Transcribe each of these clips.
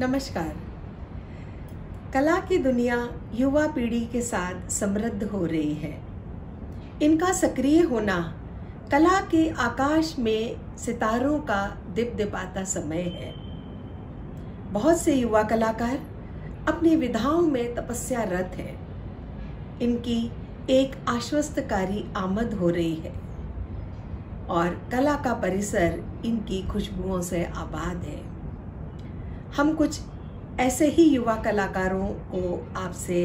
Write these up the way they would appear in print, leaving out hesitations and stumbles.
नमस्कार। कला की दुनिया युवा पीढ़ी के साथ समृद्ध हो रही है। इनका सक्रिय होना कला के आकाश में सितारों का दिपदिपाता समय है। बहुत से युवा कलाकार अपनी विधाओं में तपस्यारत हैं। इनकी एक आश्वस्तकारी आमद हो रही है और कला का परिसर इनकी खुशबुओं से आबाद है। हम कुछ ऐसे ही युवा कलाकारों को आपसे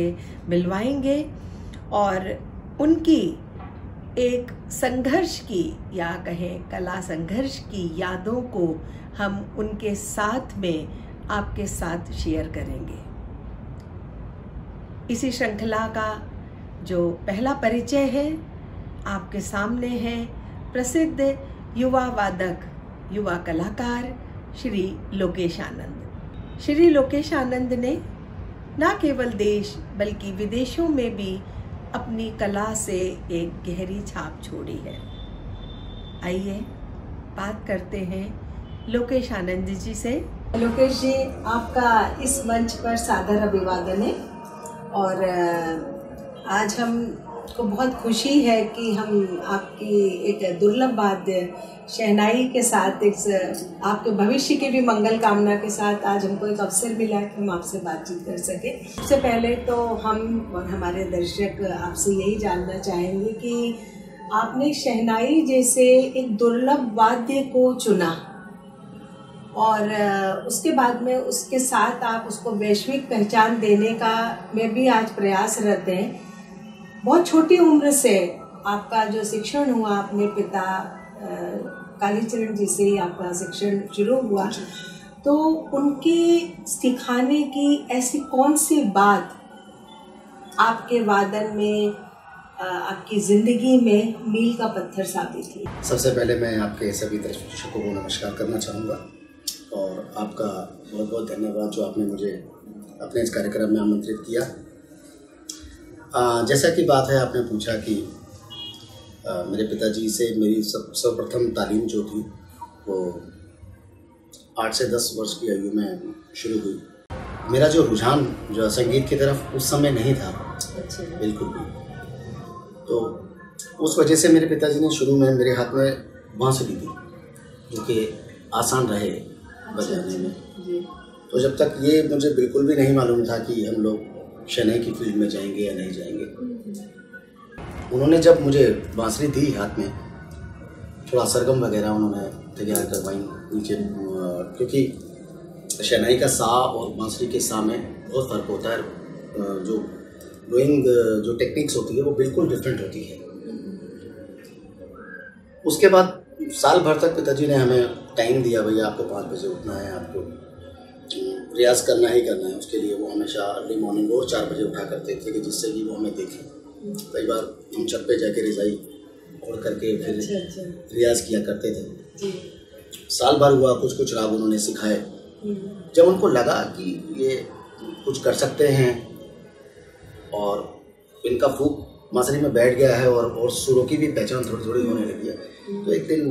मिलवाएंगे और उनकी एक संघर्ष की या कहें कला संघर्ष की यादों को हम उनके साथ में आपके साथ शेयर करेंगे। इसी श्रृंखला का जो पहला परिचय है आपके सामने है प्रसिद्ध युवा वादक युवा कलाकार श्री लोकेश आनंद। श्री लोकेश आनंद ने न केवल देश बल्कि विदेशों में भी अपनी कला से एक गहरी छाप छोड़ी है। आइए बात करते हैं लोकेश आनंद जी से। लोकेश जी, आपका इस मंच पर सादर अभिवादन है और आज हमको बहुत खुशी है कि हम आपकी एक दुर्लभ वाद्य शहनाई के साथ एक आपके भविष्य की भी मंगल कामना के साथ आज हमको एक अवसर मिला कि हम आपसे बातचीत कर सके। सबसे पहले तो हम और हमारे दर्शक आपसे यही जानना चाहेंगे कि आपने शहनाई जैसे एक दुर्लभ वाद्य को चुना और उसके बाद में उसके साथ आप उसको वैश्विक पहचान देने का में भी आज प्रयासरत हैं। बहुत छोटी उम्र से आपका जो शिक्षण हुआ अपने पिता कालीचरण जी से ही आपका शिक्षण शुरू हुआ, तो उनके सिखाने की ऐसी कौन सी बात आपके वादन में आपकी ज़िंदगी में मील का पत्थर साबित हुई? सबसे पहले मैं आपके सभी दर्शकों को नमस्कार करना चाहूँगा और आपका बहुत बहुत धन्यवाद जो आपने मुझे अपने इस कार्यक्रम में आमंत्रित किया। जैसा कि बात है, आपने पूछा कि मेरे पिताजी से मेरी सर्वप्रथम तालीम जो थी वो 8 से 10 वर्ष की आयु में शुरू हुई। मेरा जो रुझान जो संगीत की तरफ उस समय नहीं था बिल्कुल भी, तो उस वजह से मेरे पिताजी ने शुरू में मेरे हाथ में बांसुरी दी जो कि आसान रहे बजाने में। तो जब तक ये मुझे बिल्कुल भी नहीं मालूम था कि हम लोग शहनाई की फील्ड में जाएंगे या नहीं जाएंगे, उन्होंने जब मुझे बांसुरी दी हाथ में, थोड़ा सरगम वगैरह उन्होंने तैयार करवाई नीचे, क्योंकि शहनाई का सा और बांसुरी के सा में बहुत फ़र्क होता है। जो ब्लोइंग जो टेक्निक्स होती है वो बिल्कुल डिफरेंट होती है। उसके बाद साल भर तक पिताजी ने हमें टाइम दिया, भैया आपको 5 बजे उठना है, आपको रियाज़ करना ही करना है। उसके लिए वो हमेशा अर्ली मॉर्निंग और 4 बजे उठा करते थे कि जिससे कि वो हमें देखें। कई बार हम छत पे जाके रज़ाई ओढ़ करके फिर रियाज़ किया करते थे। साल भर हुआ, कुछ कुछ राग उन्होंने सिखाए। जब उनको लगा कि ये कुछ कर सकते हैं और इनका फूक बांसुरी में बैठ गया है और सुरों की भी पहचान थोड़ी थोड़ी होने लगी है, तो एक दिन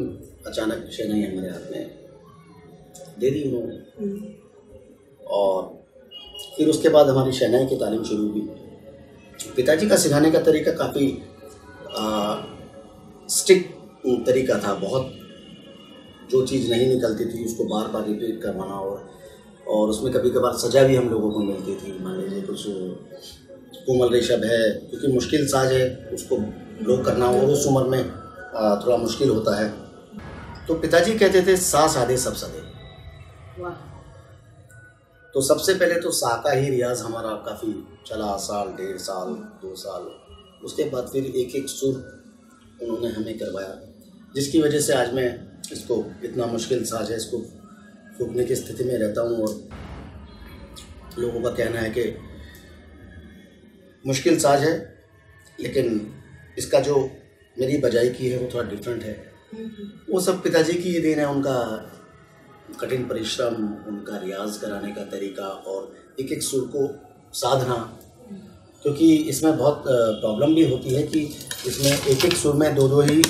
अचानक शहनाई हमारे हाथ में दे दी उन्होंने। और फिर उसके बाद हमारी शहनाई की तालीम शुरू हुई। पिताजी का सिखाने का तरीका काफ़ी स्ट्रिक्ट तरीका था। बहुत जो चीज़ नहीं निकलती थी उसको बार बार रिपीट करवाना और उसमें कभी कभार सजा भी हम लोगों को मिलती थी। मान लीजिए कुछ कोमल रेशब है, क्योंकि मुश्किल साज है, उसको ब्लो करना और उस उम्र में थोड़ा मुश्किल होता है। तो पिताजी कहते थे सा सादे सब सदे। तो सबसे पहले तो सा का ही रियाज हमारा काफ़ी चला, साल, 1.5 साल, 2 साल। उसके बाद फिर एक एक सुर उन्होंने हमें करवाया, जिसकी वजह से आज मैं इसको इतना मुश्किल साज है इसको फूकने की स्थिति में रहता हूँ। और लोगों का कहना है कि मुश्किल साज है, लेकिन इसका जो मेरी बजाई की है वो थोड़ा डिफरेंट है। वो सब पिताजी की ही देन है, उनका कठिन परिश्रम, उनका रियाज कराने का तरीका और एक एक सुर को साधना। क्योंकि इसमें बहुत प्रॉब्लम भी होती है कि इसमें एक एक सुर में दो ही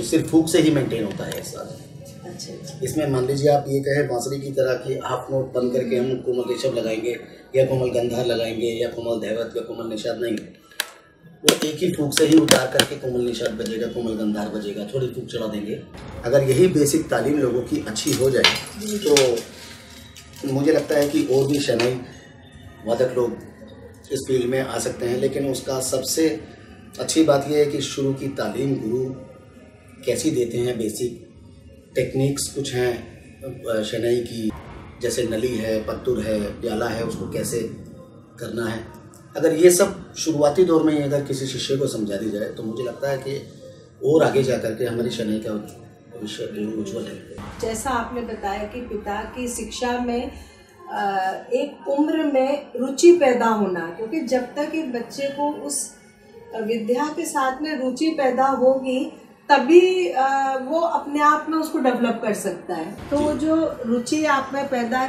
सिर्फ फूक से ही मेंटेन होता है साथ। अच्छा। इसमें मान लीजिए आप ये कहें बांसुरी की तरह कि हाफ नोट बंद करके हम कोमल ऋषभ लगाएंगे या कोमल गंधार लगाएंगे या कोमल धैवत या कोमल निषाद, नहीं, वो एक ही फूक से ही उतार करके कोमल निषाद बजेगा, कोमल गंधार बजेगा, थोड़ी फूक चढ़ा देंगे। अगर यही बेसिक तालीम लोगों की अच्छी हो जाए तो मुझे लगता है कि और भी शहनाई वादक लोग इस फील्ड में आ सकते हैं। लेकिन उसका सबसे अच्छी बात यह है कि शुरू की तालीम गुरु कैसी देते हैं, बेसिक टेक्निक्स कुछ हैं शहनाई की, जैसे नली है, पत्तुर है, प्याला है, उसको कैसे करना है। अगर ये सब शुरुआती दौर में ही अगर किसी शिष्य को समझा दी जाए तो मुझे लगता है कि और आगे जा करके हमारी शहनाई का भविष्य बिल्कुल उज्ज्वल है। जैसा आपने बताया कि पिता की शिक्षा में एक उम्र में रुचि पैदा होना, क्योंकि जब तक एक बच्चे को उस विद्या के साथ में रुचि पैदा होगी तभी वो अपने आप में उसको डेवलप कर सकता है। तो जो रुचि आप में पैदा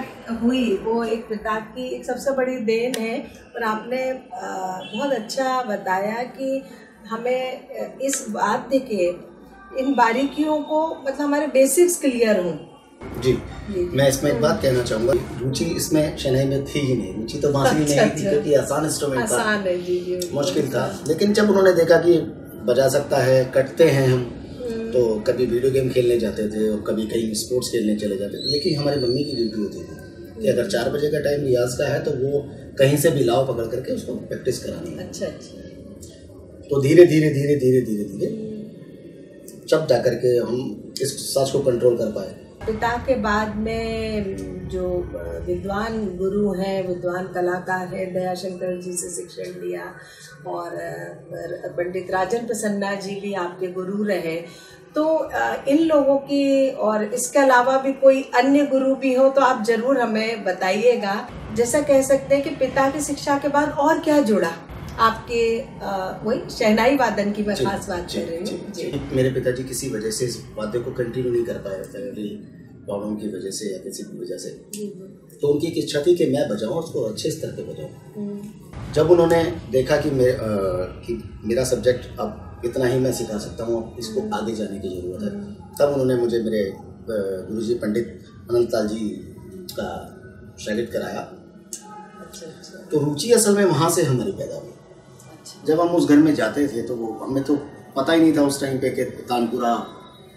हुई वो एक पिता की एक सबसे बड़ी देन है। और आपने बहुत अच्छा बताया कि हमें इस वाद्य के इन बारीकियों को मतलब हमारे बेसिक्स क्लियर हों। जी, मैं इसमें एक बात कहना चाहूँगा, रुचि इसमें शहनाई में थी ही नहीं। रुचि तो बांसुरी में ही थी क्योंकि आसान इंस्ट्रूमेंट था, मुश्किल था। लेकिन जब उन्होंने देखा कि बजा सकता है, कटते हैं हम, तो कभी वीडियो गेम खेलने जाते थे और कभी कहीं स्पोर्ट्स खेलने चले जाते थे। लेकिन हमारी मम्मी की ड्यूटी होती थी कि अगर 4 बजे का टाइम रियाज का है तो वो कहीं से भी लाव पकड़ करके उसको प्रैक्टिस करानी है। अच्छा। तो धीरे धीरे धीरे धीरे धीरे धीरे जब जा करके हम इस साज को कंट्रोल कर पाए। पिता के बाद में जो विद्वान गुरु हैं, विद्वान कलाकार हैं, दयाशंकर जी से शिक्षण लिया और पंडित राजन प्रसन्ना जी भी आपके गुरु रहे। तो इन लोगों की और इसके अलावा भी कोई अन्य गुरु भी हो तो आप जरूर हमें बताइएगा। जैसा कह सकते हैं कि पिता की शिक्षा के बाद और क्या जुड़ा आपके वही शहनाई वादन की मैं खास बात कर रही हूँ। मेरे पिताजी किसी वजह से इस वाद्य को कंटिन्यू नहीं कर पाए, फैमिली प्रॉब्लम की वजह से या किसी भी वजह से। तो उनकी एक इच्छा थी कि मैं बजाऊँ, उसको अच्छे स्तर पे बजाऊँ। जब उन्होंने देखा कि मेरा सब्जेक्ट अब इतना ही मैं सिखा सकता हूँ, इसको आगे जाने की ज़रूरत है, तब उन्होंने मुझे मेरे गुरुजी पंडित अनंतलाल जी का शागिर्द कराया। तो रुचि असल में वहाँ से हमारी पैदा हुई। जब हम उस घर में जाते थे तो वो हमें तो पता ही नहीं था उस टाइम पे कि तानपुरा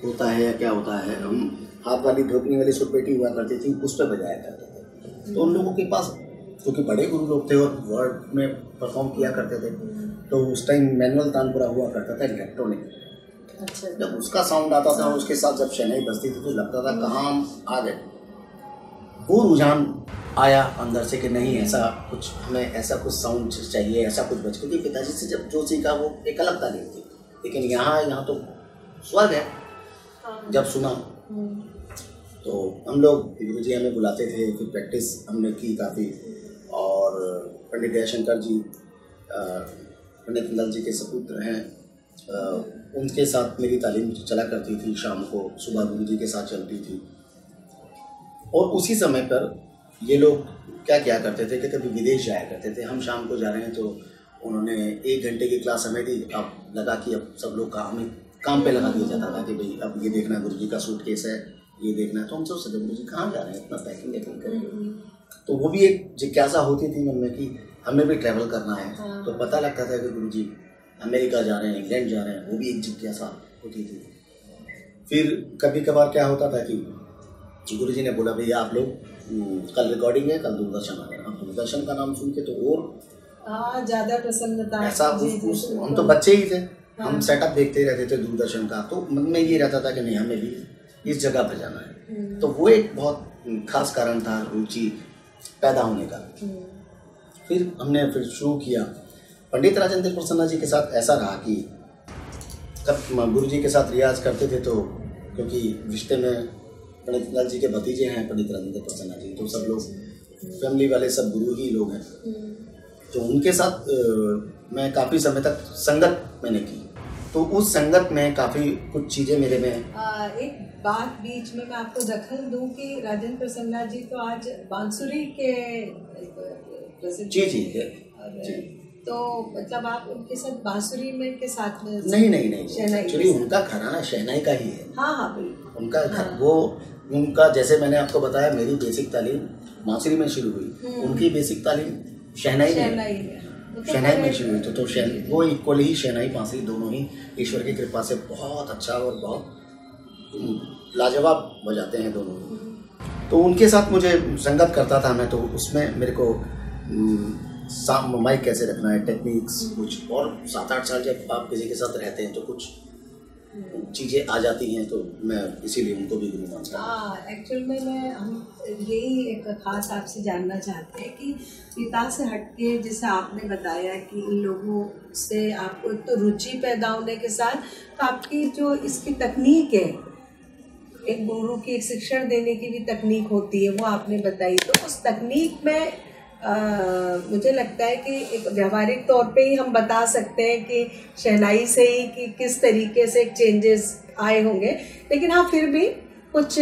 होता है या क्या होता है। हम हाथ वाली धोपनी वाली सुरपेटी हुआ करती थी, उस पर बजाया करते थे। तो उन लोगों के पास क्योंकि बड़े गुरु लोग थे और वर्ड में परफॉर्म किया करते थे, तो उस टाइम मैनुअल तानपुरा हुआ करता था, इलेक्ट्रॉनिक। जब उसका साउंड आता था उसके साथ जब शहनाई बजती थी तो लगता था कहाँ हम आ गए। वो रुझान आया अंदर से कि नहीं, ऐसा कुछ हमें ऐसा कुछ साउंड चाहिए, ऐसा कुछ बज। क्योंकि पिताजी से जब जो सीखा वो एक अलग तालीम थी, लेकिन यहाँ तो स्वर्ग है। जब सुना तो हम लोग गुरुजी हमें बुलाते थे, फिर प्रैक्टिस हमने की काफ़ी। और पंडित दयाशंकर जी पंडित नंदलाल जी के सपुत्र हैं, उनके साथ मेरी तालीम चला करती थी। शाम को सुबह गुरुजी के साथ चलती थी। और उसी समय पर ये लोग क्या किया करते थे कि कभी विदेश जाया करते थे। हम शाम को जा रहे हैं तो उन्होंने 1 घंटे की क्लास हमें दी। अब लगा कि अब सब लोग काम पे लगा दिया जाता था कि भाई अब ये देखना गुरुजी का सूटकेस है, ये देखना है। तो हम सोचते थे गुरुजी कहाँ जा रहे हैं, इतना पैकिंग करेंगे। तो वो भी एक जिज्ञासा होती थी मन में कि हमें भी ट्रैवल करना है। तो पता लगता था कि गुरुजी अमेरिका जा रहे हैं, इंग्लैंड जा रहे हैं, वो भी एक जिज्ञासा होती थी। फिर कभी कभार क्या होता था कि गुरुजी ने बोला भैया आप लोग कल रिकॉर्डिंग है, कल दूरदर्शन आ रहे हैं। अब दूरदर्शन का नाम सुन के तो और ज़्यादा प्रसन्नता ऐसा। हम तो बच्चे ही थे, हम सेटअप देखते रहते थे दूरदर्शन का। तो मन में ये रहता था कि नहीं, हमें भी इस जगह पर जाना है। तो वो एक बहुत खास कारण था रुचि पैदा होने का। फिर हमने शुरू किया। पंडित राजेंद्र प्रसन्ना जी के साथ ऐसा रहा कि जब गुरु जी के साथ रियाज करते थे तो क्योंकि रिश्ते में पंडित लाल जी के भतीजे हैं पंडित राजेंद्र प्रसन्ना जी, तो सब लोग फैमिली वाले सब गुरु ही लोग हैं। तो उनके साथ मैं काफ़ी समय तक संगत मैंने की। तो उस संगत में काफ़ी कुछ चीज़ें मेरे में एक बात बीच में मैं आपको दखल दूं कि राजेंद्र प्रसन्ना जी तो आज बांसुरी के प्रसिद्ध जी। तो मतलब आप उनके साथ बांसुरी में के साथ में नहीं एक्चुअली उनका घराना शहनाई का ही है। हाँ बिल्कुल। उनका उनका जैसे मैंने आपको बताया, मेरी बेसिक तालीम बांसुरी में शुरू हुई, उनकी बेसिक तालीम शहनाई में शुरू हुई। तो वो इक्वली ही शहनाई बांसुरी दोनों ही ईश्वर की कृपा से बहुत अच्छा और बहुत लाजवाब बजाते हैं दोनों ही। तो उनके साथ मुझे संगत करता था मैं, तो उसमें मेरे को माइक कैसे रखना है, टेक्निक्स कुछ, और 7-8 साल जब आप किसी के साथ रहते हैं तो कुछ चीज़ें आ जाती हैं, तो मैं इसीलिए उनको भी गुरु मानता हूँ। हाँ, एक्चुअल में हम यही एक खास आपसे जानना चाहते हैं कि पिता से हटके, जैसे आपने बताया कि इन लोगों से आपको तो रुचि पैदा होने के साथ तो आपकी जो इसकी तकनीक है, एक गुरु की एक शिक्षण देने की भी तकनीक होती है, वो आपने बताई। तो उस तकनीक में मुझे लगता है कि एक व्यावहारिक तौर पे ही हम बता सकते हैं कि शहनाई से ही कि किस तरीके से चेंजेस आए होंगे, लेकिन हाँ फिर भी कुछ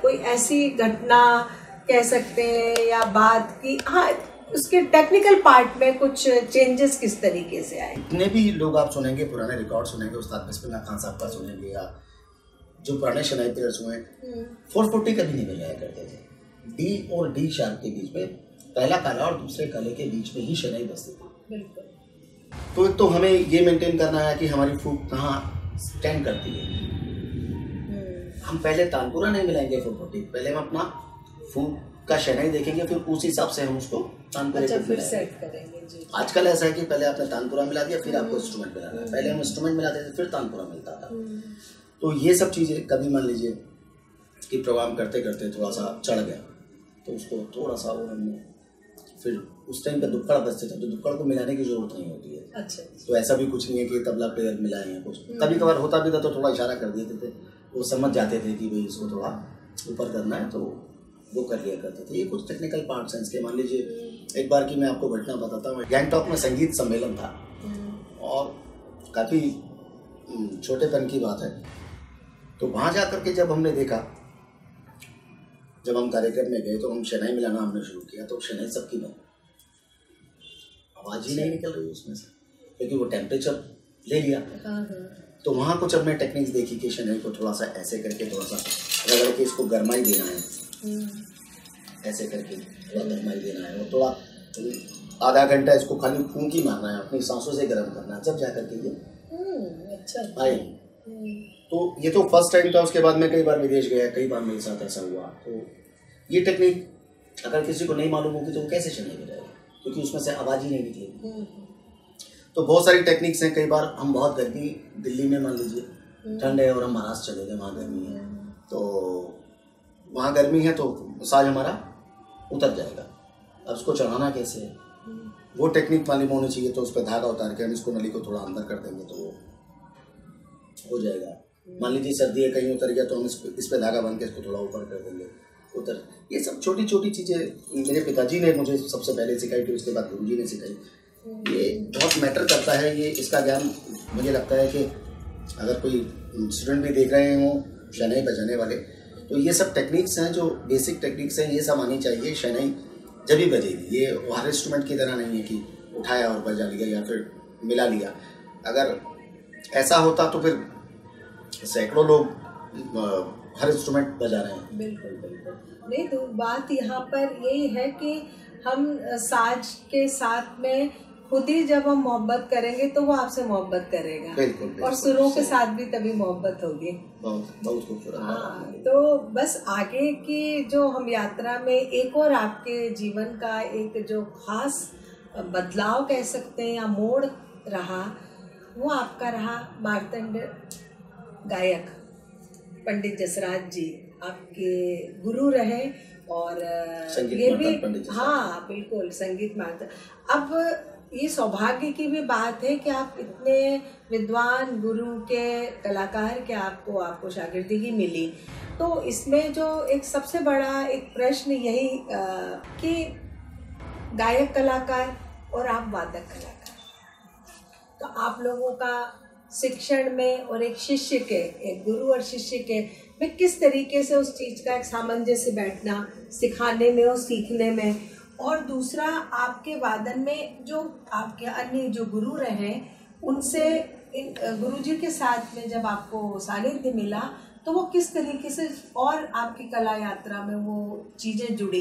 कोई ऐसी घटना कह सकते हैं या बात की, हाँ उसके टेक्निकल पार्ट में कुछ चेंजेस किस तरीके से आए। जितने भी लोग आप सुनेंगे, पुराने रिकॉर्ड सुनेंगे, उस्ताद बिस्मिल्लाह खान साहब का सुनेंगे, या जो पुराने शहनाई प्लेयर्स हुए, 440 कभी नहीं बजाया करते थे। डी और डी शार्प के बीच में, पहला काला और दूसरे काले के बीच में ही शहनाई बजती थी। बिल्कुल। तो हमें ये मेंटेन करना है कि हमारी फूक कहाँ स्टैंड करती है। हम पहले तानपुरा नहीं मिलाएंगे 440, पहले हम अपना फूक का शहनाई देखेंगे, फिर उस हिसाब से हम उसको तानपुरे को फिर सेट करेंगे। जी। आजकल ऐसा है कि पहले आपने तानपुरा मिला दिया, फिर आपको इंस्ट्रूमेंट मिलाना है। पहले हम इंस्ट्रूमेंट मिलाते थे, फिर तानपुरा मिलता था। तो ये सब चीज़ें कभी मान लीजिए कि प्रोग्राम करते करते थोड़ा सा चढ़ गया, तो उसको थोड़ा सा वो हमने, फिर उस टाइम पे दुक्कड़ बजते थे, तो दुक्कड़ को मिलाने की जरूरत नहीं होती है। अच्छा। तो ऐसा भी कुछ नहीं है कि तबला प्लेयर मिलाए हैं कुछ, कभी कभार होता भी था तो थोड़ा इशारा कर देते थे, वो समझ जाते थे कि भाई इसको थोड़ा ऊपर करना है, तो वो कर लिया करते थे। ये कुछ टेक्निकल पार्ट्स हैं इसके। मान लीजिए एक बार की मैं आपको घटना बताता हूँ। गैंगटॉक में संगीत सम्मेलन था और काफ़ी छोटेपन की बात है। तो वहाँ जा कर के जब हमने देखा, जब हम कार्यक्रम में गए तो हम शहनाई मिलाना हमने शुरू किया, तो शहनाई सबकी बंद, आवाज़ ही नहीं निकल रही उसमें से, क्योंकि वो टेम्परेचर ले लिया। तो वहाँ कुछ हमने टेक्निक्स देखी कि शहनाई को थोड़ा सा ऐसे करके, थोड़ा सा रगड़ के इसको गरमाई देना है, ऐसे करके थोड़ा गरमाई देना है, और थोड़ा आधा घंटा इसको खाली फूंक ही मारना है, अपनी सांसों से गर्म करना है, जब जा करके ये अच्छा आए। तो ये तो फर्स्ट टाइम था। उसके बाद मैं कई बार विदेश गया, कई बार मेरे साथ ऐसा हुआ। तो ये टेक्निक अगर किसी को नहीं मालूम होगी तो वो कैसे शहनाई बजाएगा, क्योंकि उसमें से आवाज़ ही नहीं निकलेगी। तो बहुत सारी टेक्निक्स हैं। कई बार हम बहुत गर्मी, दिल्ली में मान लीजिए ठंड है और हम महाराष्ट्र चले गए, वहाँ गर्मी है, तो वहाँ गर्मी है तो साज हमारा उतर जाएगा। अब उसको चढ़ाना कैसे है, वो टेक्निक मालूम होनी चाहिए। तो उस पर धागा उतार के हम इसको नली को थोड़ा अंदर कर देंगे तो हो जाएगा। मान लीजिए सर्दी है, कहीं उतर गया तो हम इस पे धागा बांध के इसको थोड़ा ऊपर कर देंगे, उतर। ये सब छोटी छोटी चीज़ें मेरे पिताजी ने मुझे सबसे पहले सिखाई, फिर उसके बाद गुरुजी ने सिखाई। ये बहुत मैटर करता है। ये इसका ज्ञान मुझे लगता है कि अगर कोई स्टूडेंट भी देख रहे हों शहनाई बजाने वाले, तो ये सब टेक्निक्स हैं जो बेसिक टेक्निक्स हैं, ये सब आनी चाहिए। शहनाई जब भी बजेगी, ये हर इंस्ट्रूमेंट की तरह नहीं है कि उठाया और बजा लिया या फिर मिला लिया। अगर ऐसा होता तो फिर सैकड़ों लोग हर इंस्ट्रूमेंट बजा रहे हैं। बिल्कुल बिल्कुल। नहीं, तो बात यहाँ पर यही है कि हम साज के साथ में खुद ही जब हम मोहब्बत करेंगे तो वो आपसे मोहब्बत करेगा। बिल्कुल, बिल्कुल। और सुरों के साथ भी तभी मोहब्बत होगी। बहुत खूबसूरत। हाँ, तो बस आगे की जो हम यात्रा में एक और आपके जीवन का एक जो खास बदलाव कह सकते हैं या मोड़ रहा, वो आपका रहा मार्तंड गायक पंडित जसराज जी आपके गुरु रहे। और ये भी, हाँ बिल्कुल, संगीत मार्तंड। अब ये सौभाग्य की भी बात है कि आप इतने विद्वान गुरु के कलाकार के आपको शागिर्दगी मिली। तो इसमें जो एक सबसे बड़ा एक प्रश्न यही कि गायक कलाकार और आप वादक कलाकार, तो आप लोगों का शिक्षण में और एक शिष्य के, एक गुरु और शिष्य के में किस तरीके से उस चीज़ का एक सामंजस्य बैठना, सिखाने में और सीखने में, और दूसरा आपके वादन में जो आपके अन्य जो गुरु रहे उनसे गुरुजी के साथ में जब आपको सानिध्य मिला तो वो किस तरीके से और आपकी कला यात्रा में वो चीजें जुड़ी?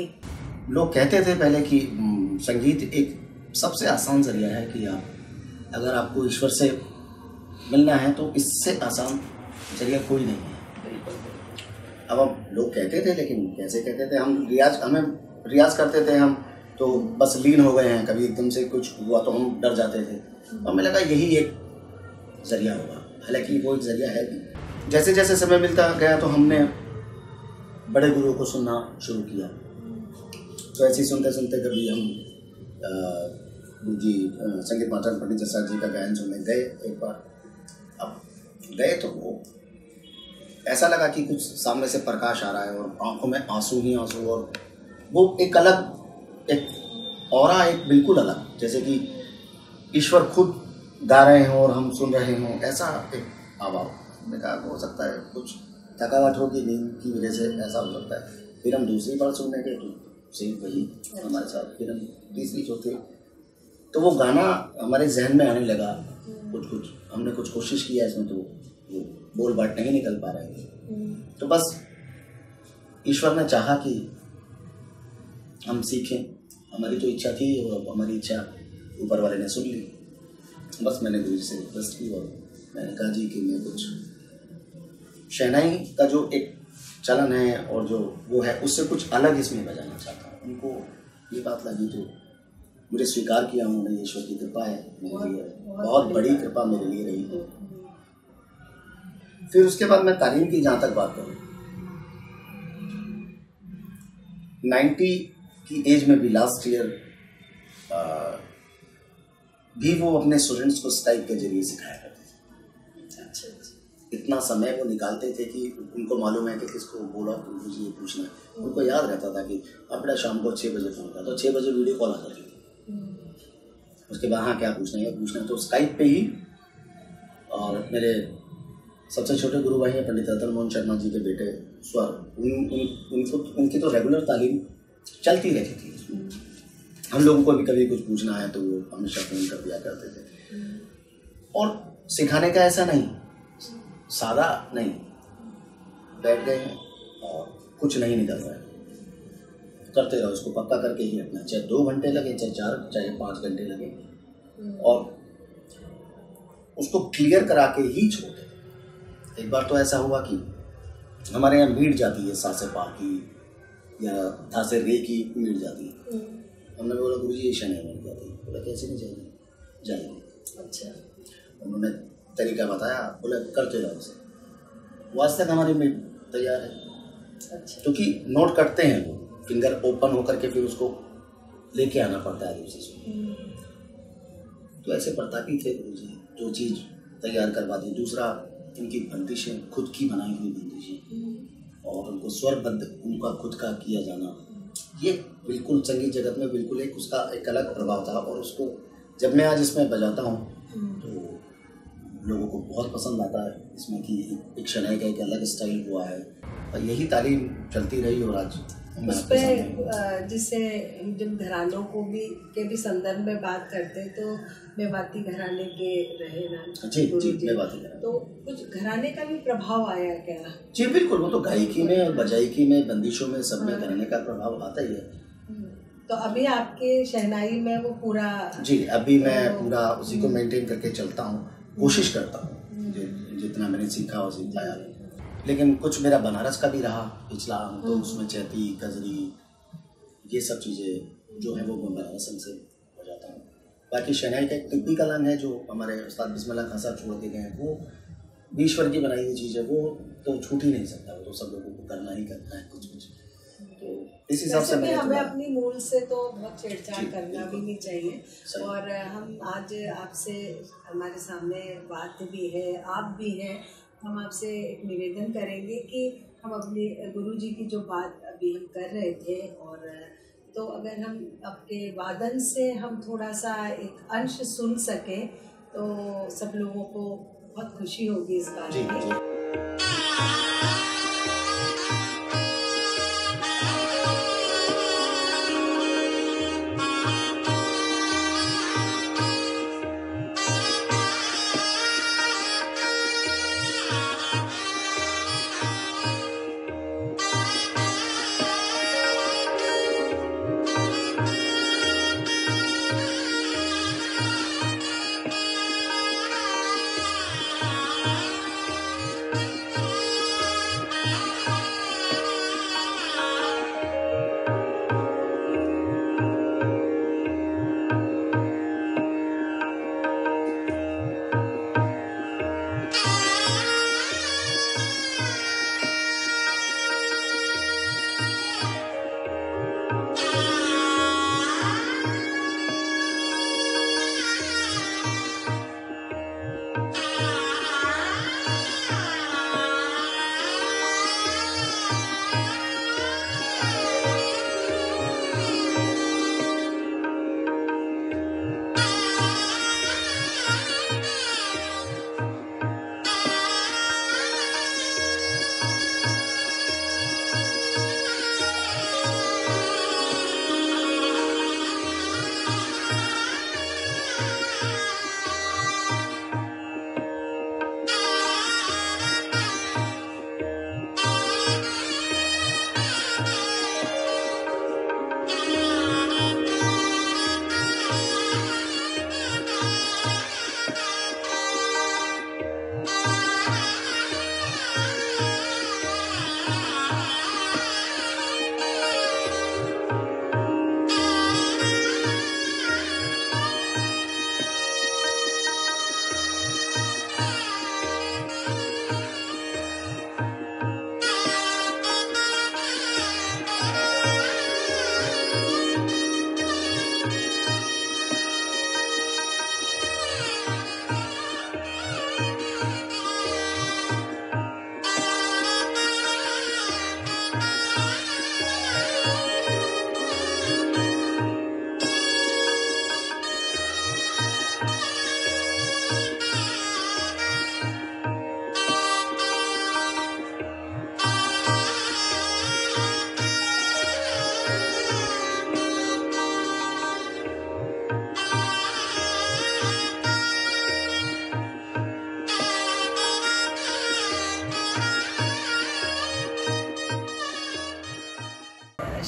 लोग कहते थे पहले कि संगीत एक सबसे आसान जरिया है कि आप अगर आपको ईश्वर से मिलना है तो इससे आसान जरिया कोई नहीं है। अब हम लोग कहते थे, लेकिन कैसे कहते थे, हमें रियाज करते थे हम तो बस लीन हो गए हैं, कभी एकदम से कुछ हुआ तो हम डर जाते थे। तो हमें लगा यही एक जरिया होगा, हालांकि वो एक जरिया है भी। जैसे जैसे समय मिलता गया तो हमने बड़े गुरुओं को सुनना शुरू किया। तो ऐसे ही सुनते सुनते कभी हम संगीत मास्टर पंडित जसराज जी का गायन सुनने गए एक बार। अब गए तो वो ऐसा लगा कि कुछ सामने से प्रकाश आ रहा है और आंखों में आंसू ही आंसू, और वो एक अलग एक ऑरा, एक बिल्कुल अलग, जैसे कि ईश्वर खुद गा रहे हों और हम सुन रहे हों, ऐसा एक आवाज़। मैंने कहा हो सकता है कुछ थकावट होगी, नींद की वजह से ऐसा हो सकता है। फिर हम दूसरी बार सुनने गए तो सेम वही हमारे साथ। फिर हम तीसरी चौथी, तो वो गाना हमारे जहन में आने लगा। कुछ हमने कुछ कोशिश किया इसमें, तो वो बोल बाट नहीं निकल पा रहे थे। तो बस ईश्वर ने चाहा कि हम सीखें, हमारी जो इच्छा थी वो हमारी इच्छा ऊपर वाले ने सुन ली। बस मैंने गुरु जी से रिक्वेस्ट की और मैंने कहा जी कि मैं कुछ शहनाई का जो एक चलन है और जो वो है उससे कुछ अलग इसमें बजाना चाहता हूँ। उनको ये बात लगी तो मुझे स्वीकार किया उन्होंने। ईश्वर की कृपा है मेरे लिए, बहुत बड़ी कृपा मेरे लिए रही। फिर उसके बाद मैं तालीम की जहाँ तक बात करूँ, 90 की एज में भी लास्ट ईयर भी वो अपने स्टूडेंट्स को स्काइप के जरिए सिखाया करते थे। अच्छा, इतना समय वो निकालते थे कि उनको मालूम है कि किसको बोला तो मुझे ये पूछना है। उनको याद रहता था कि अपना शाम को 6 बजे फोन करता, तो 6 बजे वीडियो कॉल आ जाती थी। उसके बाद हाँ क्या पूछना है तो स्काइप पे ही। और मेरे सबसे छोटे गुरु भाई हैं पंडित रतन मोहन शर्मा जी के बेटे स्वर, उनकी तो रेगुलर तालीम चलती रहती थी। हम लोगों को भी कभी कुछ पूछना है तो वो हमेशा फ़ोन कर दिया करते थे। और सिखाने का ऐसा नहीं, सादा नहीं, बैठ गए हैं और कुछ नहीं निकल रहा है, करते रहो, इसको पक्का करके ही रखना, चाहे 2 घंटे लगे, चाहे 4, चाहे 5 घंटे लगे, और उसको क्लियर करा के ही छोड़ दे। एक बार तो ऐसा हुआ कि हमारे यहाँ मीट जाती है, सा से पा की या था से रे की मीट जाती है। हमने बोला गुरु जी ये शनाई बन जाती है। बोला कैसे नहीं जाएगी? अच्छा। उन्होंने तरीका बताया, बोला करते रहो उसे, वो आज तक हमारी मीट तैयार है। अच्छा। क्योंकि नोट करते हैं वो, फिंगर ओपन होकर के फिर उसको लेके आना पड़ता है दूसरे से। तो ऐसे प्रतापी थे गुरु जी, जो चीज़ तैयार करवा दी। दूसरा, इनकी बंदिशें खुद की बनाई हुई बंदिशें, और उनको स्वरबद्ध उनका खुद का किया जाना, ये बिल्कुल संगीत जगत में बिल्कुल एक उसका एक अलग प्रभाव था। और उसको जब मैं आज इसमें बजाता हूँ तो लोगों को बहुत पसंद आता है इसमें कि एक शनाई का एक अलग स्टाइल हुआ है। और यही तालीम चलती रही और आज उस पर जिससे जब घरानों को के भी संदर्भ में बात करते हैं तो मेवाती घराने के रहे ना जी मेवाती घराने, तो कुछ घराने का भी प्रभाव आया क्या? जी बिल्कुल, वो तो गायकी में और बजायकी में, बंदिशों में, सब में घराने का प्रभाव आता ही है। तो अभी आपके शहनाई में वो पूरा? जी अभी मैं पूरा उसी को मेंटेन करके चलता हूँ, कोशिश करता हूँ जितना मैंने सीखा और सीखाया। लेकिन कुछ मेरा बनारस का भी रहा पिछला, तो उसमें चैती, गजरी, ये सब चीज़ें जो है वो मैं बनारस से बजाता हूँ। बाकी शहनाई का एक टिपिकल अंग है जो हमारे उस्ताद बिस्मिल्लाह खान साहब छोड़ के गए हैं, वो ईश्वर की बनाई हुई चीज़ है, वो तो छूट ही नहीं सकता, वो तो सब लोगों को करना ही करना है कुछ। तो इस हिसाब से हमें अपनी मूल से तो बहुत छेड़छाड़ करना भी नहीं चाहिए। और हम आज आपसे, हमारे सामने बात भी है, आप भी हैं, हम आपसे एक निवेदन करेंगे कि हम अपने गुरुजी की जो बात अभी हम कर रहे थे, और तो अगर हम आपके वादन से हम थोड़ा सा एक अंश सुन सकें तो सब लोगों को बहुत खुशी होगी इस बारे में।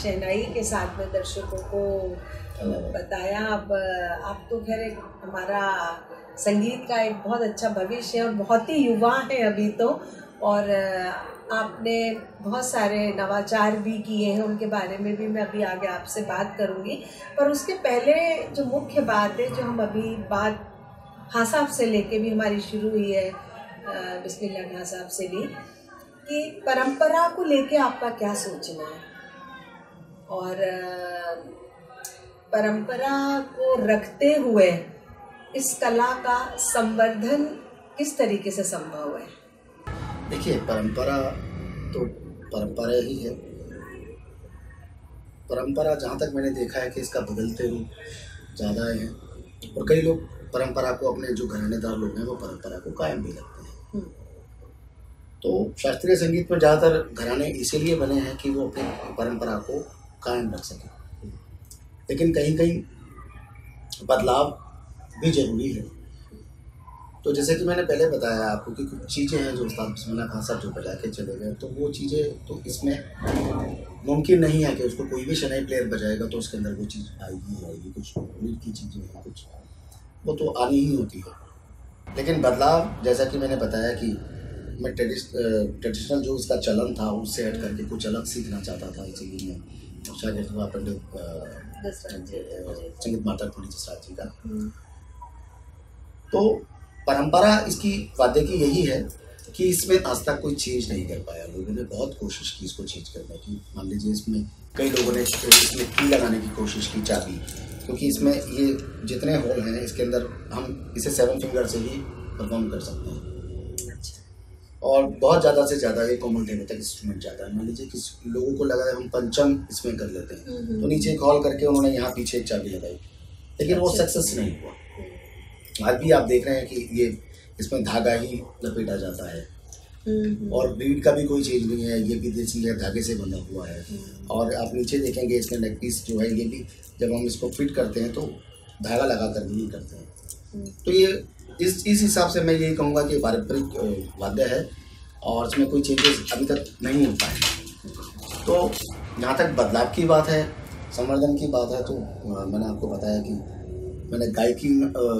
शहनाई के साथ में दर्शकों को बताया। अब आप तो खैर एक हमारा संगीत का एक बहुत अच्छा भविष्य है और बहुत ही युवा है अभी तो, और आपने बहुत सारे नवाचार भी किए हैं, उनके बारे में भी मैं अभी आगे आपसे बात करूंगी। पर उसके पहले जो मुख्य बात है, जो हम अभी बात खां साहब से लेके भी हमारी शुरू हुई है, बिस्मिल्लाह खां साहब से भी, कि परंपरा को लेके आपका क्या सोचना है और परंपरा को रखते हुए इस कला का संवर्धन किस तरीके से संभव है? देखिए, परंपरा तो परंपरा ही है। परंपरा जहाँ तक मैंने देखा है कि इसका बदलते रूप ज़्यादा है, और कई लोग परंपरा को, अपने जो घरानेदार लोग हैं वो परंपरा को कायम भी रखते हैं। तो शास्त्रीय संगीत में ज़्यादातर घराने इसीलिए बने हैं कि वो अपनी परंपरा को कायम रख सकें, लेकिन कहीं कहीं बदलाव भी जरूरी है। तो जैसे कि मैंने पहले बताया आपको कि कुछ चीज़ें हैं जो उस्ताद बिस्मिल्लाह खां साहब जो बजा के चले गए, तो वो चीज़ें तो इसमें मुमकिन नहीं है कि उसको कोई भी शनाई प्लेयर बजाएगा तो उसके अंदर वो चीज़ आएगी। कुछ रीड की चीज़ें हैं, कुछ वो तो आनी ही होती है। लेकिन बदलाव, जैसा कि मैंने बताया कि मैं ट्रेडिशनल जो इसका चलन था उससे हट करके कुछ अलग सीखना चाहता था, इसीलिए मैं शायद पंडित संगीत माता पंडित जसराज जी का। तो परंपरा इसकी वाद्य की यही है कि इसमें आज तक कोई चेंज नहीं कर पाया। लोगों ने बहुत कोशिश की इसको चेंज करने की। मान लीजिए इसमें कई लोगों ने इसमें की लगाने की कोशिश की, चाबी, क्योंकि इसमें ये जितने होल हैं इसके अंदर हम इसे 7 फिंगर से ही परफॉर्म कर सकते हैं। और बहुत ज़्यादा से ज़्यादा ये कॉमन टेबल तक इंस्ट्रूमेंट ज़्यादा है। मान लीजिए कि लोगों को लगा हम पंचम इसमें कर लेते हैं, तो नीचे एक हॉल करके उन्होंने यहाँ पीछे एक चाबी लगाई, लेकिन वो सक्सेस नहीं हुआ। आज भी आप देख रहे हैं कि ये इसमें धागा ही लपेटा जाता है, और बीट का भी कोई चीज़ नहीं है, ये भी देसी है, धागे से बना हुआ है। और आप नीचे देखेंगे इसमें नेक पीस जो है, ये भी जब हम इसको फिट करते हैं तो धागा लगा कर भी करते हैं। तो ये इस हिसाब से मैं यही कहूँगा कि पारंपरिक वाद्य है और इसमें कोई चेंजेस अभी तक नहीं हो पाए। तो जहाँ तक बदलाव की बात है, संवर्धन की बात है, तो मैंने आपको बताया कि मैंने गायकी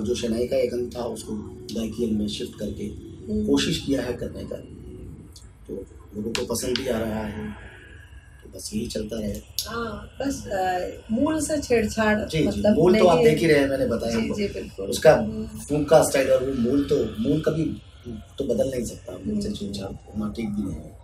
जो शहनाई का एक अंग था उसको गायकी में शिफ्ट करके कोशिश किया है करने का, तो लोगों को पसंद भी आ रहा है। तो बस यही चलता रहे। बस मूल से छेड़छाड़, जी, मतलब मूल तो आप देख ही रहे हैं, मैंने बताया जी, बिल्कुल। उसका फूक का स्टाइल और वो मूल कभी तो बदल नहीं सकता। मूल से छेड़छाड़ होना ठीक भी नहीं है।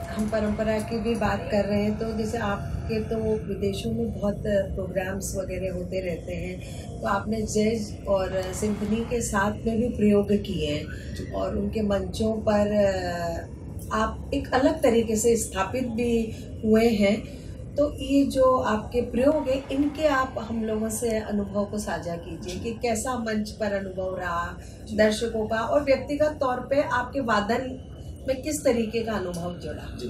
हम परंपरा की भी बात कर रहे हैं, तो जैसे आपके तो विदेशों में बहुत प्रोग्राम्स वगैरह होते रहते हैं, तो आपने जैज और सिम्फनी के साथ में भी प्रयोग किए हैं और उनके मंचों पर आप एक अलग तरीके से स्थापित भी हुए हैं। तो ये जो आपके प्रयोग हैं, इनके आप हम लोगों से अनुभव को साझा कीजिए कि कैसा मंच पर अनुभव रहा दर्शकों का, और व्यक्तिगत तौर पे आपके वादन में किस तरीके का अनुभव जुड़ा? जी,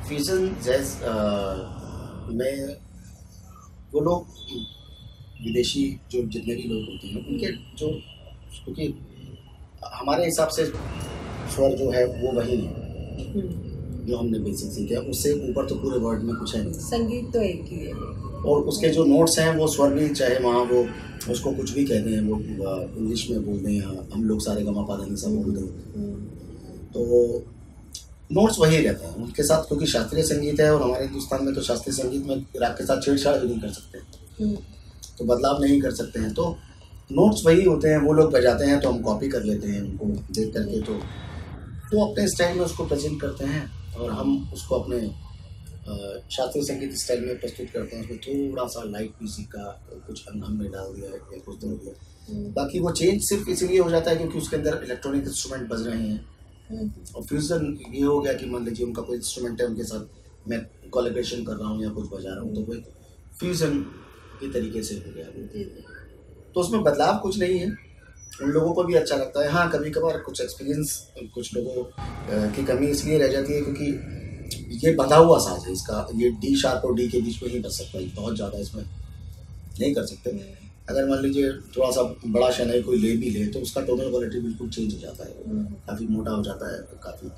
फ्यूजन जैज में वो लोग विदेशी जो जितने भी लोग होते हैं उनके जो, क्योंकि हमारे हिसाब से स्वर जो है वो वही है जो हमने बेसिक सीखा, उससे ऊपर तो पूरे वर्ल्ड में कुछ है नहीं। संगीत तो एक ही है, और उसके जो नोट्स हैं वो स्वर भी, चाहे वहाँ वो उसको कुछ भी कहते हैं, वो इंग्लिश में बोल दें या हम लोग सारे गमा पा दें सब बोल दें, तो नोट्स वही रहते हैं उनके साथ, क्योंकि शास्त्रीय संगीत है और हमारे हिंदुस्तान में तो शास्त्रीय संगीत में राग के साथ छेड़छाड़ भी नहीं कर सकते, तो बदलाव नहीं कर सकते हैं। तो नोट्स वही होते हैं, वो लोग बजाते हैं तो हम कॉपी कर लेते हैं उनको देख करके, तो अपने स्टाइल में उसको प्रेजेंट करते हैं और हम उसको अपने शास्त्रीय संगीत स्टाइल में प्रस्तुत करते हैं। उसमें थोड़ा सा लाइट म्यूजिक का कुछ अंग हमने डाल दिया है या कुछ दे दिया, बाकी वो चेंज सिर्फ इसीलिए हो जाता है क्योंकि उसके अंदर इलेक्ट्रॉनिक इंस्ट्रूमेंट बज रहे हैं। और फ्यूजन ये हो गया कि मान लीजिए उनका कोई इंस्ट्रूमेंट है, उनके साथ मैं कोलैबोरेशन कर रहा हूँ या कुछ बजा रहा हूँ, तो वो फ्यूजन के तरीके से हो गया। तो उसमें बदलाव कुछ नहीं है, उन लोगों को भी अच्छा लगता है। हाँ, कभी कभार कुछ एक्सपीरियंस कुछ लोगों की कमी इसलिए रह जाती है क्योंकि ये बंधा हुआ साज है इसका, ये डी शार्प और डी के बीच में नहीं बज सकता, बहुत ज़्यादा इसमें नहीं कर सकते। अगर मान लीजिए थोड़ा सा बड़ा शहनाई कोई ले भी ले तो उसका टोनल क्वालिटी बिल्कुल चेंज हो जाता है, काफ़ी मोटा हो जाता है काफ़ी।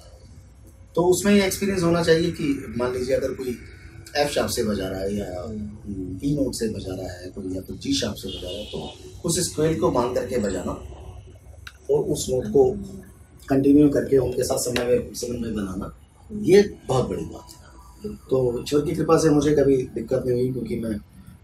तो उसमें ये एक्सपीरियंस होना चाहिए कि मान लीजिए अगर कोई एफ शार्प से बजा रहा है या ई नोट से बजा रहा है कोई, या फिर जी शार्प से बजा रहा है, तो उस स्केल को बांध करके बजाना और उस नोट को कंटिन्यू करके उनके साथ समन्वय बनाना, ये बहुत बड़ी बात है। तो ईश्वर की कृपा से मुझे कभी दिक्कत नहीं हुई, क्योंकि मैं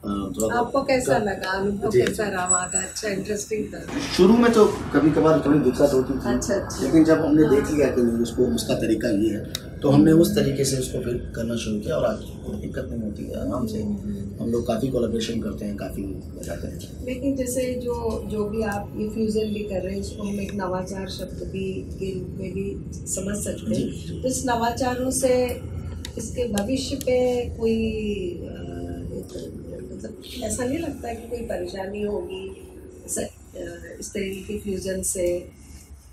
थोड़ा। आपको कैसा लगा, अनुभव कैसा रहा वहाँ का? अच्छा, इंटरेस्टिंग था। शुरू में तो कभी कभार थोड़ी दिक्कत होती थी। अच्छा। लेकिन जब हमने देख लिया कि नहीं उसको उसका तरीका ये है, तो हमने उस तरीके से उसको फिर करना शुरू किया, और आज कोई दिक्कत नहीं होती है, आराम से हम लोग काफ़ी कोलैबोरेशन करते हैं, काफ़ी बजाते हैं। लेकिन जैसे जो भी आप ये फ्यूजन भी कर रहे हैं, उसको हम एक नवाचार शब्द भी के रूप में भी समझ सकते हैं। तो इस नवाचारों से इसके भविष्य पे कोई मतलब ऐसा नहीं लगता कि कोई परेशानी होगी इस तरीके के फ्यूजन से?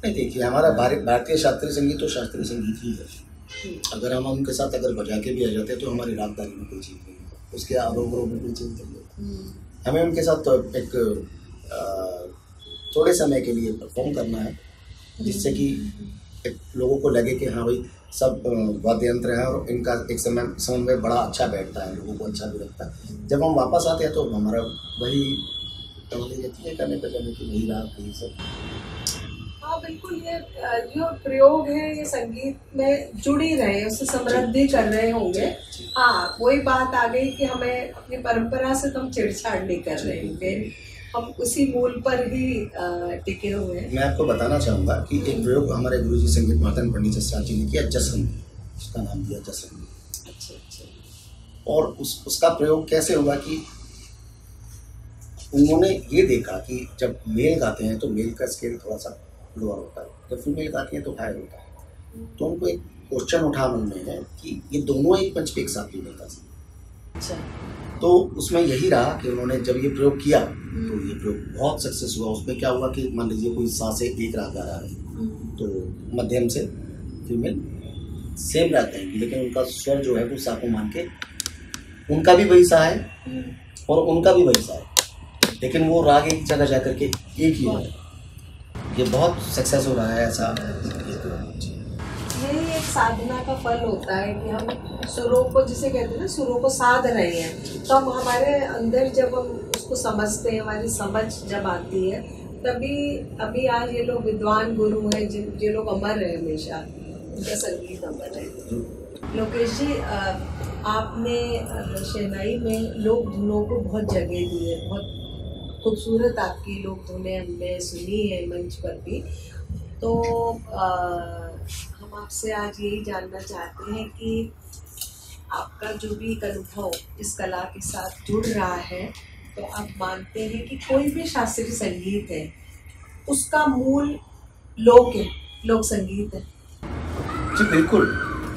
नहीं, देखिए हमारा भारतीय शास्त्रीय संगीत तो शास्त्रीय संगीत ही है। अगर हम उनके साथ अगर बजा के भी आ जाते हैं तो हमारी रागदारी में कोई चीज़ नहीं है, उसके आरोप में कोई चीज़ नहीं है। हमें उनके साथ तो एक थोड़े समय के लिए परफॉर्म करना है, जिससे कि एक लोगों को लगे कि हाँ भाई सब वाद्य यंत्र है और इनका एक समय में बड़ा अच्छा बैठता है, लोगों को अच्छा भी लगता है। जब हम वापस आते हैं तो हमारा वही करने पर जाने की वही राग यही सब। हाँ बिल्कुल, ये जो प्रयोग है ये संगीत में जुड़ ही रहे, उससे समृद्धि कर रहे होंगे। हाँ, वही बात आ गई कि हमें अपनी परंपरा से तो हम छेड़छाड़ नहीं कर रहे हैं, हम उसी मूल पर ही टिके हुए हैं। मैं आपको बताना चाहूँगा कि एक प्रयोग हमारे गुरुजी संगीत मातन पंडित जसराज जी ने किया, जसरंग, उसका नाम दिया जसरंग। अच्छा। और उसका प्रयोग कैसे हुआ कि उन्होंने ये देखा कि जब मेल गाते हैं तो मेल का स्केल थोड़ा सा लोअर होता है, जब फीमेल गाती हैं तो हाई होता है। तो उनको एक क्वेश्चन उठा मन में है कि ये दोनों एक पंच पे एक साथ नहीं गा सकते। अच्छा। तो उसमें यही रहा कि उन्होंने जब ये प्रयोग किया तो ये प्रयोग बहुत सक्सेस हुआ। उसमें क्या हुआ कि मान लीजिए कोई सा से एक राग गा रहा है, तो मध्यम से फीमेल सेम रहते हैं, लेकिन उनका स्वर जो है वो सा को मान के, उनका भी वही सा है और उनका भी वही सा है, लेकिन वो राग एक जगह जा करके एक ही है। ये बहुत सक्सेस हो रहा है ऐसा। यही एक साधना का फल होता है कि हम सुरों को, जिसे कहते हैं ना, सुरों को साध रहे हैं, तो हम हमारे अंदर जब हम उसको समझते हैं, हमारी समझ जब आती है, तभी अभी आज ये लोग विद्वान गुरु हैं, जो लोग अमर है, हमेशा उनका संगीत अमर है। लोकेश जी, आपने शहनाई में लोक धुनों को बहुत जगह दी है, बहुत खूबसूरत आपकी लोक धुनें हमने सुनी है मंच पर भी। तो हम आपसे आज यही जानना चाहते हैं कि आपका जो भी एक अनुभव इस कला के साथ जुड़ रहा है, तो आप मानते हैं कि कोई भी शास्त्रीय संगीत है उसका मूल लोक है, लोक संगीत है? जी बिल्कुल,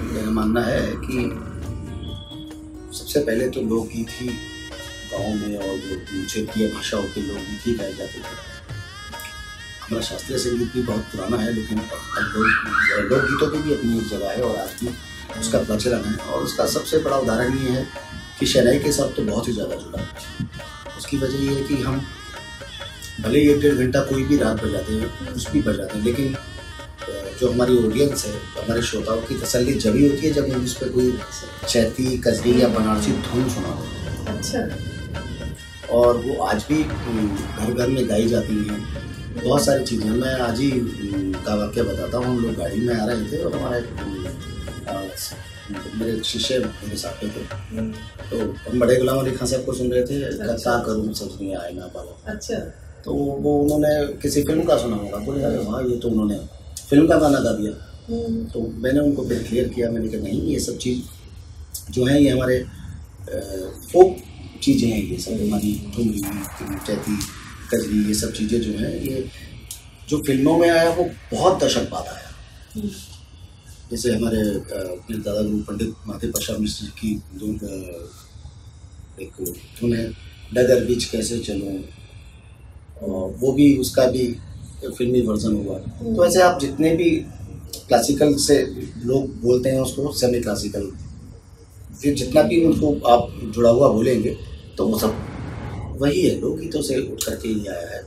मेरा मानना है कि सबसे पहले तो लोकगीत ही गाँव में और जो क्षेत्रीय भाषाओं के लोकगीत ही गाए जाते थे। हमारा शास्त्रीय संगीत भी बहुत पुराना है, लेकिन लोकगीतों की भी अपनी एक जगह है और आज भी उसका प्रचलन है। और उसका सबसे बड़ा उदाहरण ये है कि शहनाई के साथ तो बहुत ही ज़्यादा जुड़ा है। उसकी वजह ये है कि हम भले ही 1-1.5 घंटा कोई भी राग बजाते हैं, कुछ भी बजाते हैं, लेकिन जो हमारी ऑडियंस है, हमारे श्रोताओं की तसल्ली जब ही होती है जब हम उस पर कोई चैती, कजरी या बनारसी धुन सुना हो। अच्छा। और वो आज भी घर घर में गाई जाती हैं। बहुत सारी चीज़ें, मैं आज ही का वाक्य बताता हूँ। हम लोग गाड़ी में आ रहे थे और हमारे मेरे शिष्य मेरे साथ में थे, तो हम बड़े गुलाम अली खान साहब को सुन रहे थे। क्या करूँ समझ नहीं आए ना पाला। अच्छा। तो वो उन्होंने किसी फिल्म का सुना होगा, बोले अरे हाँ ये तो उन्होंने फिल्म का गाना गा दिया। तो मैंने उनको फिर क्लियर किया, मैंने कहा नहीं, ये सब चीज़ जो है ये हमारे फोक चीज़ें हैं, ये सब हमारी ठुमरी, चैती, कजरी, ये सब चीज़ें जो हैं, ये जो फिल्मों में आया वो बहुत दशक बाद आया। जैसे हमारे अपने दादा गुरु पंडित माते प्रसाद मिश्र की जो एक धुन है, डगर बीच कैसे चलूं, और वो भी उसका भी फिल्मी वर्जन हुआ। तो ऐसे आप जितने भी क्लासिकल से लोग बोलते हैं उसको सेमी क्लासिकल, फिर जितना भी उनको आप जुड़ा हुआ बोलेंगे तो वो सब वही है, लोकगीतों से उठ करके ही आया है।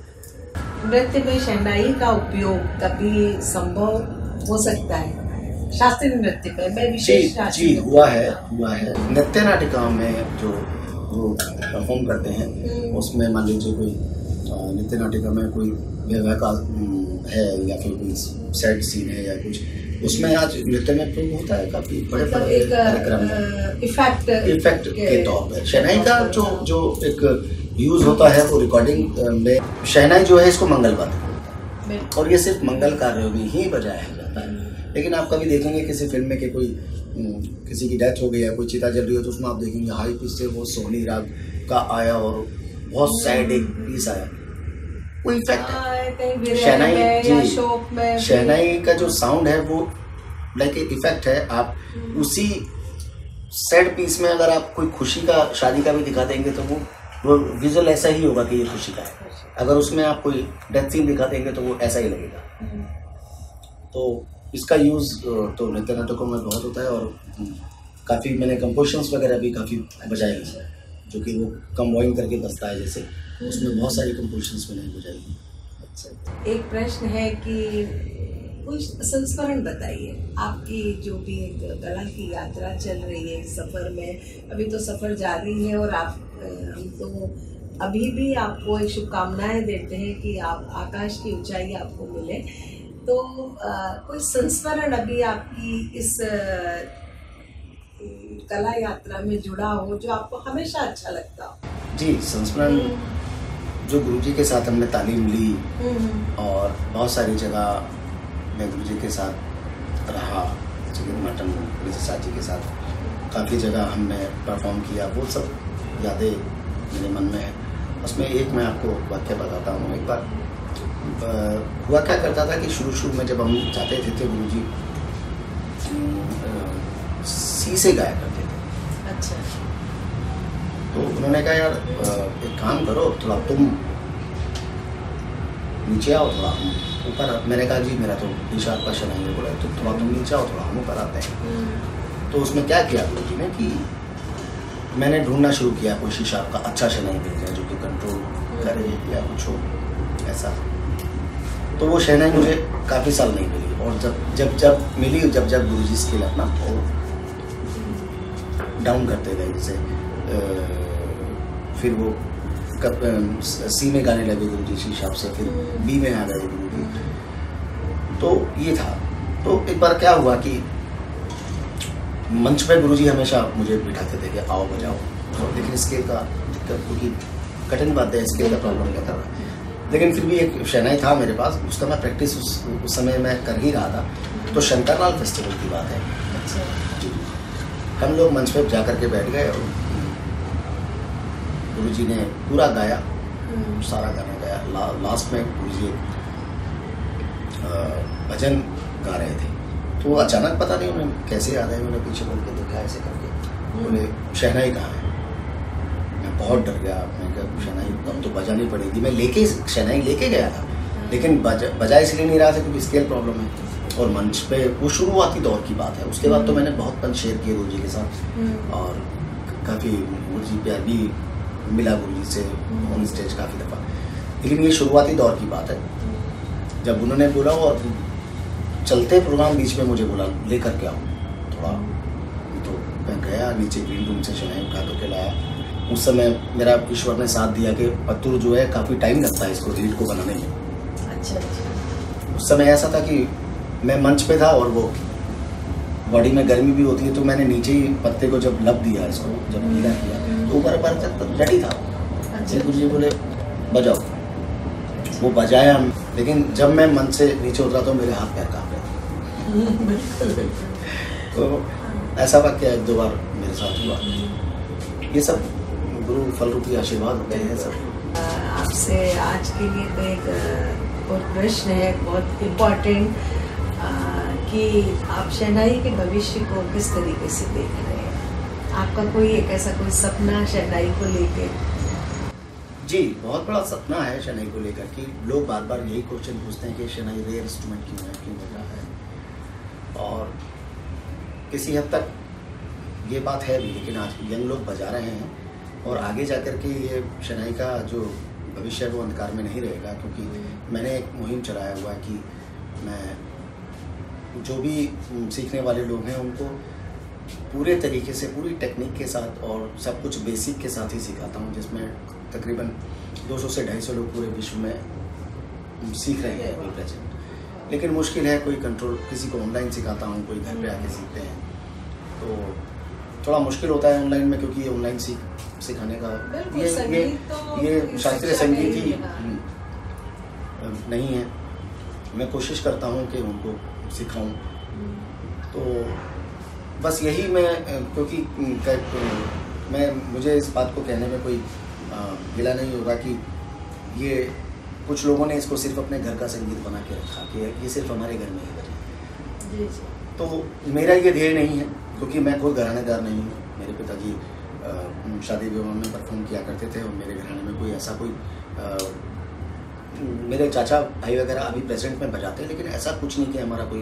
नृत्य में शहनाई का उपयोग कभी संभव हो सकता है? शास्त्रीय नृत्य में विशेष जी हुआ है। नृत्य नाटिका में जो वो परफॉर्म करते हैं उसमें मान लीजिए कोई नृत्य नाटिका में कोई विवाह का है या फिर कोई सैड सीन है या कुछ, उसमें आज नृत्य में प्रूव होता है काफी बड़े कार्यक्रम इफेक्ट के तौर पर। शहनाई का जो एक यूज होता है वो रिकॉर्डिंग में, शहनाई जो है इसको मंगल वाद्य और ये सिर्फ मंगल कार्यों में ही बजाया जाता है। लेकिन आप कभी देखेंगे किसी फिल्म में कि कोई किसी की डेथ हो गई है, कोई चिता जल रही है, तो उसमें आप देखेंगे हाई पिच से वो सोहनी राग का आया और बहुत सैड एक पीस आया, वो इफेक्ट है। शहनाई का जो साउंड है वो लाइक इफेक्ट है। आप उसी सैड पीस में अगर आप कोई खुशी का शादी का भी दिखा देंगे तो वो विजुअल ऐसा ही होगा कि ये खुशी का है। अगर उसमें आप कोई डेथ सीन दिखा देंगे तो वो ऐसा ही लगेगा। तो इसका यूज़ तो नृत्य नाटकों में बहुत होता है और काफ़ी मैंने कंपोजिशंस वगैरह भी काफ़ी बजाए हैं, जो कि वो कंबाइन करके बजता है, जैसे उसमें बहुत सारी कंपोजिशंस मैंने बजाई हैं। अच्छा, एक प्रश्न है कि कुछ संस्मरण बताइए, आपकी जो भी एक कला की यात्रा चल रही है सफ़र में, अभी तो सफ़र जारी है और आप हम तो अभी भी आपको एक शुभकामनाएं देते हैं कि आप आकाश की ऊंचाई आपको मिले। तो कोई संस्मरण अभी आपकी इस कला यात्रा में जुड़ा हो जो आपको हमेशा अच्छा लगता हो? जी, संस्मरण जो गुरुजी के साथ हमने तालीम ली और बहुत सारी जगह मैं गुरुजी के साथ रहा, चिकन मटन विजय जी के साथ काफ़ी जगह हमने परफॉर्म किया, वो सब यादें मेरे मन में है। उसमें एक मैं आपको वाक्य बताता हूँ। एक बार हुआ क्या करता था कि शुरू में जब हम जाते थे तो गुरुजी सी से गाया करते थे। अच्छा। तो उन्होंने कहा यार एक काम करो, थोड़ा तुम नीचे आओ, थोड़ा हम ऊपर। मैंने कहा जी मेरा तो दिशा आपका शनाई है, बोला तो थोड़ा तुम नीचे आओ, थोड़ा हम ऊपर आते हैं। तो उसमें क्या किया गुरुजी ने कि मैंने ढूंढना शुरू किया कोई शीशा आपका अच्छा शनाई मिल जाए जो कि कंट्रोल करे या कुछ हो ऐसा। तो वो शहनाई मुझे काफ़ी साल नहीं मिली और जब मिली, जब गुरुजी स्किल अपना वो डाउन करते गए, जैसे फिर वो सी में गाने लगे गुरुजी शीशा से, फिर बी में आ गए गुरुजी। तो ये था। तो एक बार क्या हुआ कि मंच पे गुरुजी हमेशा मुझे बिठाते थे कि आओ बजाओ, तो लेकिन स्केल का दिक्कत, क्योंकि कठिन बात है, स्केल का प्रॉब्लम क्या था। लेकिन फिर भी एक शहनाई था मेरे पास, उसका मैं प्रैक्टिस उस समय मैं कर ही रहा था। तो शंकरलाल फेस्टिवल की बात है। अच्छा। जी, हम लोग मंच पे जा करके बैठ गए और गुरुजी ने पूरा गाया, सारा गाना गाया। लास्ट में गुरुजी भजन गा रहे थे, तो अचानक पता नहीं उन्हें कैसे याद आया, उन्होंने पीछे बोल के देखा ऐसे करके, बोले शहनाई कहाँ है। मैं बहुत डर गया, मैं कहा शहनाई अब तो बजानी पड़ेगी। मैं शहनाई लेके गया था, लेकिन बजा इसलिए नहीं रहा था क्योंकि स्केल प्रॉब्लम है। और मंच पे वो शुरुआती दौर की बात है, उसके बाद तो मैंने बहुत पंच शेयर किए गुरुजी के साथ और काफ़ी गुरुजी प्यार भी मिला गुरुजी से ऑन स्टेज काफ़ी दफ़ा। लेकिन ये शुरुआती दौर की बात है, जब उन्होंने बोला और चलते प्रोग्राम बीच में मुझे बोला लेकर के आओ थोड़ा, तो मैं गया नीचे ग्रीन रूम से शहनाई उठा करके लाया। उस समय मेरा ईश्वर ने साथ दिया कि पत्तूर जो है काफ़ी टाइम लगता है इसको रीड को बनाने में। अच्छा। उस समय ऐसा था कि मैं मंच पे था और वो बॉडी में गर्मी भी होती है, तो मैंने नीचे ही पत्ते को जब लब दिया, इसको जब गीला किया तो ऊपर तक रेडी था। गुरुजी बोले बजाओ, वो बजाया। लेकिन जब मैं मंच से नीचे उतरा तो मेरे हाथ पैर कांप रहे थे। तो ऐसा वाक्य एक दो बार मेरे साथ हुआ। ये सब गुरु फल रूपी आशीर्वाद होते हैं सब। आपसे आज के लिए तो एक और प्रश्न है बहुत इम्पोर्टेंट कि आप शहनाई के भविष्य को किस तरीके से देख रहे हैं? आपका कोई एक ऐसा कोई सपना शहनाई को लेकर? जी, बहुत बड़ा सपना है शहनाई को लेकर कि लोग बार बार यही क्वेश्चन पूछते हैं कि शहनाई रेयर इंस्ट्रूमेंट क्यों है, क्यों बजा है। और किसी हद तक ये बात है भी, लेकिन आज यंग लोग बजा रहे हैं और आगे जाकर के ये शहनाई का जो भविष्य है वो अंधकार में नहीं रहेगा। क्योंकि मैंने एक मुहिम चलाया हुआ है कि मैं जो भी सीखने वाले लोग हैं उनको पूरे तरीके से, पूरी टेक्निक के साथ और सब कुछ बेसिक के साथ ही सिखाता हूँ, जिसमें तकरीबन 200 से 250 लोग पूरे विश्व में सीख रहे हैं अभी प्रेजेंट। लेकिन मुश्किल है, कोई कंट्रोल, किसी को ऑनलाइन सिखाता हूँ, कोई घर पे आके सीखते हैं, तो थोड़ा मुश्किल होता है ऑनलाइन में, क्योंकि ऑनलाइन सिखाने का ये शास्त्रीय संगीत ही नहीं है। मैं कोशिश करता हूँ कि उनको सिखाऊं, तो बस यही मैं, क्योंकि मुझे इस बात को कहने में कोई गिला नहीं होगा कि ये कुछ लोगों ने इसको सिर्फ अपने घर का संगीत बना के रखा कि ये सिर्फ हमारे घर में ही बजे। तो मेरा ये ध्येय नहीं है, क्योंकि मैं कोई घरानेदार नहीं हूँ। मेरे पिताजी शादी विवाह में परफॉर्म किया करते थे और मेरे घराने में कोई ऐसा मेरे चाचा भाई वगैरह अभी प्रेजेंट में बजाते हैं, लेकिन ऐसा कुछ नहीं कि हमारा कोई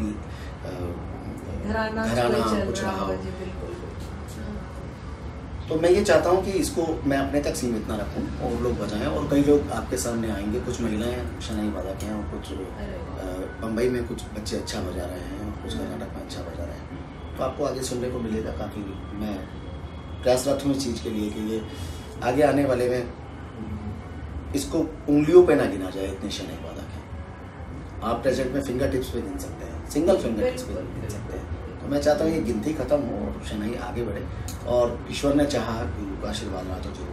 घराना कुछ रहा हो। तो मैं ये चाहता हूँ कि इसको मैं अपने तक सीमित ना रखूँ और लोग बजाएं, और कई लोग आपके सामने आएंगे, कुछ महिलाएं शहनाई वादक हैं और कुछ बम्बई में कुछ बच्चे अच्छा बजा रहे हैं और कुछ कर्नाटक में अच्छा बजा रहे हैं, तो आपको आगे सुनने को मिलेगा। काफ़ी मैं प्रयासरत हूँ इस चीज़ के लिए कि ये आगे आने वाले में इसको उंगलियों पे ना गिना जाए, इतने शहनाई वादक हैं। आप प्रेजेंट में फिंगर टिप्स पे गिन सकते हैं, सिंगल फिंगर टिप्स पे गिन सकते हैं। तो मैं चाहता हूँ ये गिनती खत्म हो और शहनाई आगे बढ़े, और ईश्वर ने चाहा, गुरु का आशीर्वाद रहा तो जो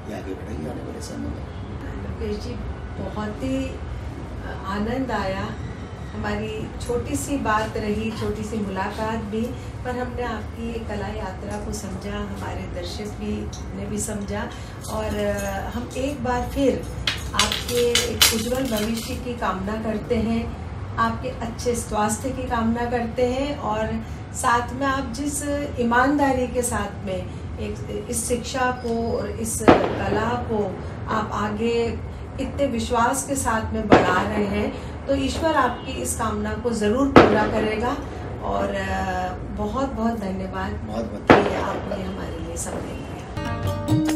ये आगे बढ़ेगी आने वाले समय में। लोकेश जी, बहुत ही आनंद आया। हमारी छोटी सी बात रही, छोटी सी मुलाकात भी, पर हमने आपकी कला यात्रा को समझा, हमारे दर्शक ने भी समझा, और हम एक बार फिर आपके एक उज्जवल भविष्य की कामना करते हैं, आपके अच्छे स्वास्थ्य की कामना करते हैं, और साथ में आप जिस ईमानदारी के साथ में इस शिक्षा को और इस कला को आप आगे इतने विश्वास के साथ में बढ़ा रहे हैं, तो ईश्वर आपकी इस कामना को ज़रूर पूरा करेगा। और बहुत बहुत धन्यवाद कि आपने हमारे लिए समय दिया।